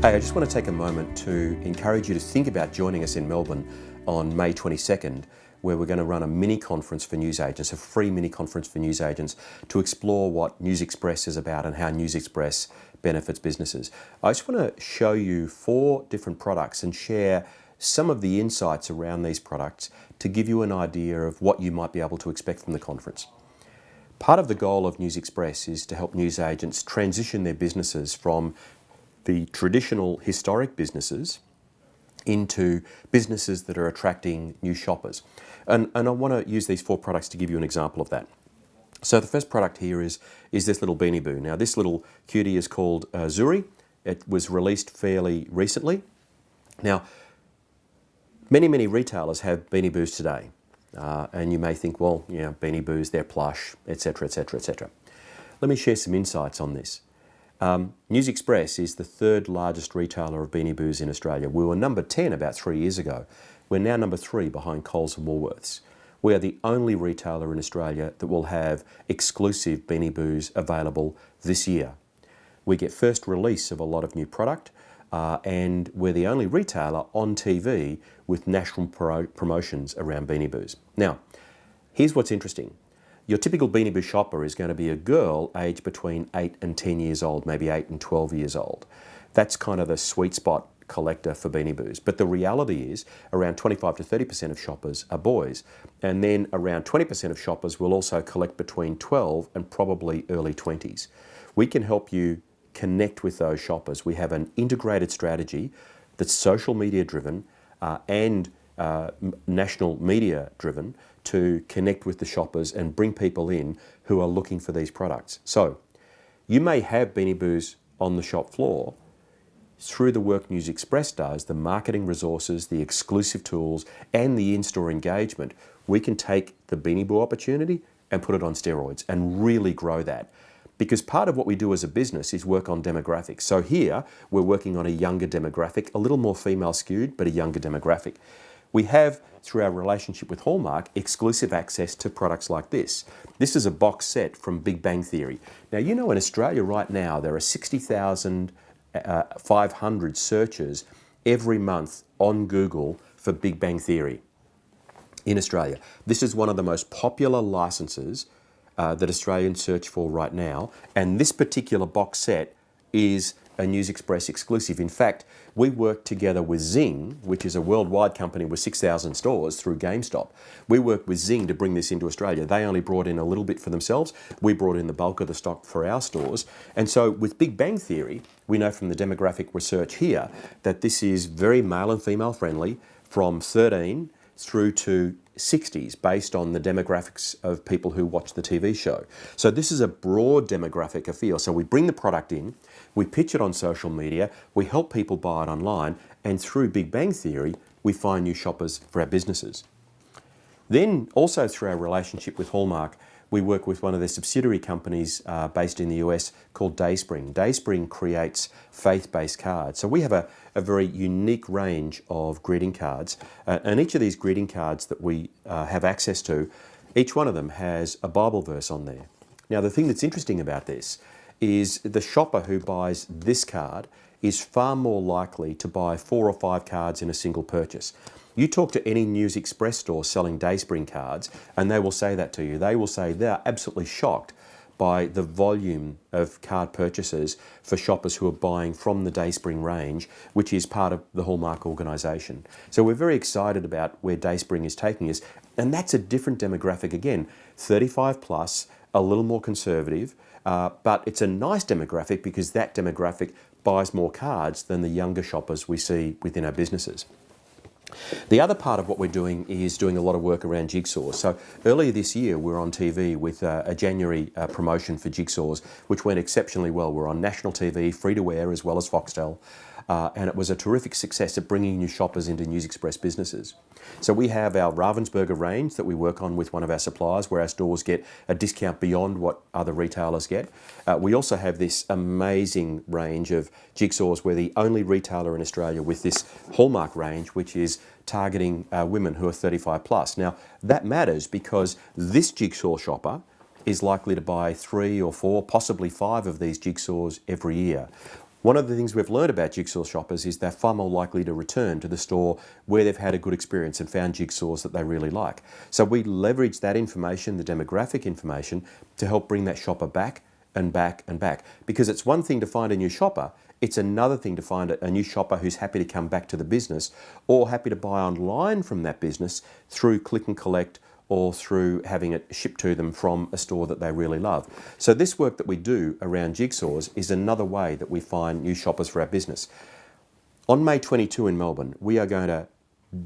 Hey, I just want to take a moment to encourage you to think about joining us in Melbourne on May 22nd, where we're going to run a mini conference for newsagents, a free mini conference for newsagents to explore what newsXpress is about and how newsXpress benefits businesses. I just want to show you 4 different products and share some of the insights around these products to give you an idea of what you might be able to expect from the conference. Part of the goal of newsXpress is to help newsagents transition their businesses from the traditional historic businesses into businesses that are attracting new shoppers. And I want to use these 4 products to give you an example of that. So the first product here is this little Beanie Boo. Now this little cutie is called Zuri. It was released fairly recently. Now, many retailers have Beanie Boos today. And you may think, well, you know, Beanie Boos, they're plush, etc., etc., etc. Let me share some insights on this. newsXpress is the 3rd largest retailer of Beanie Boos in Australia. We were number 10 about 3 years ago. We're now number 3 behind Coles and Woolworths. We are the only retailer in Australia that will have exclusive Beanie Boos available this year. We get first release of a lot of new product and we're the only retailer on TV with national promotions around Beanie Boos. Now, here's what's interesting. Your typical Beanie Boo shopper is going to be a girl aged between 8 and 10 years old, maybe 8 and 12 years old. That's kind of the sweet spot collector for Beanie Boos. But the reality is around 25 to 30% of shoppers are boys. And then around 20% of shoppers will also collect between 12 and probably early 20s. We can help you connect with those shoppers. We have an integrated strategy that's social media driven and national media driven to connect with the shoppers and bring people in who are looking for these products. So you may have Beanie Boos on the shop floor. Through the work newsXpress does, the marketing resources, the exclusive tools and the in-store engagement, we can take the Beanie Boo opportunity and put it on steroids and really grow that. Because part of what we do as a business is work on demographics. So here we're working on a younger demographic, a little more female skewed, but a younger demographic. We have, through our relationship with Hallmark, exclusive access to products like this. This is a box set from Big Bang Theory. Now, you know, in Australia right now, there are 60,500 searches every month on Google for Big Bang Theory in Australia. This is one of the most popular licenses that Australians search for right now. And this particular box set is a newsXpress exclusive. In fact, we work together with Zing, which is a worldwide company with 6,000 stores through GameStop. We work with Zing to bring this into Australia. They only brought in a little bit for themselves. We brought in the bulk of the stock for our stores. And so with Big Bang Theory, we know from the demographic research here that this is very male and female friendly from 13 through to 60s based on the demographics of people who watch the TV show. So this is a broad demographic appeal. So we bring the product in, we pitch it on social media, we help people buy it online, and through Big Bang Theory, we find new shoppers for our businesses. Then also through our relationship with Hallmark, we work with one of their subsidiary companies based in the US called Dayspring. Dayspring creates faith-based cards. So we have a very unique range of greeting cards. And each of these greeting cards that we have access to, each one of them has a Bible verse on there. Now, the thing that's interesting about this is the shopper who buys this card is far more likely to buy 4 or 5 cards in a single purchase. You talk to any newsXpress store selling Dayspring cards and they will say that to you. They will say they're absolutely shocked by the volume of card purchases for shoppers who are buying from the Dayspring range, which is part of the Hallmark organisation. So we're very excited about where Dayspring is taking us, and that's a different demographic again, 35 plus, a little more conservative, but it's a nice demographic because that demographic buys more cards than the younger shoppers we see within our businesses. The other part of what we're doing is doing a lot of work around Jigsaw. So earlier this year, we were on TV with a January promotion for Jigsaws, which went exceptionally well. We're on national TV, free to air, as well as Foxtel. And it was a terrific success at bringing new shoppers into newsXpress businesses. So we have our Ravensburger range that we work on with one of our suppliers where our stores get a discount beyond what other retailers get. We also have this amazing range of Jigsaws. We're the only retailer in Australia with this Hallmark range, which is targeting women who are 35 plus. Now, that matters because this Jigsaw shopper is likely to buy 3 or 4, possibly 5 of these Jigsaws every year. One of the things we've learned about Jigsaw shoppers is they're far more likely to return to the store where they've had a good experience and found Jigsaws that they really like. So we leverage that information, the demographic information, to help bring that shopper back and back and back. Because it's one thing to find a new shopper, it's another thing to find a new shopper who's happy to come back to the business or happy to buy online from that business through click and collect or through having it shipped to them from a store that they really love. So this work that we do around Jigsaws is another way that we find new shoppers for our business. On May 22 in Melbourne, we are going to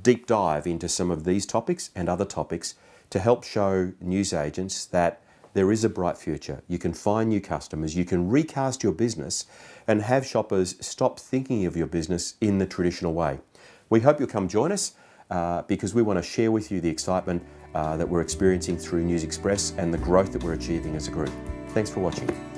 deep dive into some of these topics and other topics to help show newsagents that there is a bright future. You can find new customers, you can recast your business and have shoppers stop thinking of your business in the traditional way. We hope you'll come join us because we want to share with you the excitement that we're experiencing through newsXpress and the growth that we're achieving as a group. Thanks for watching.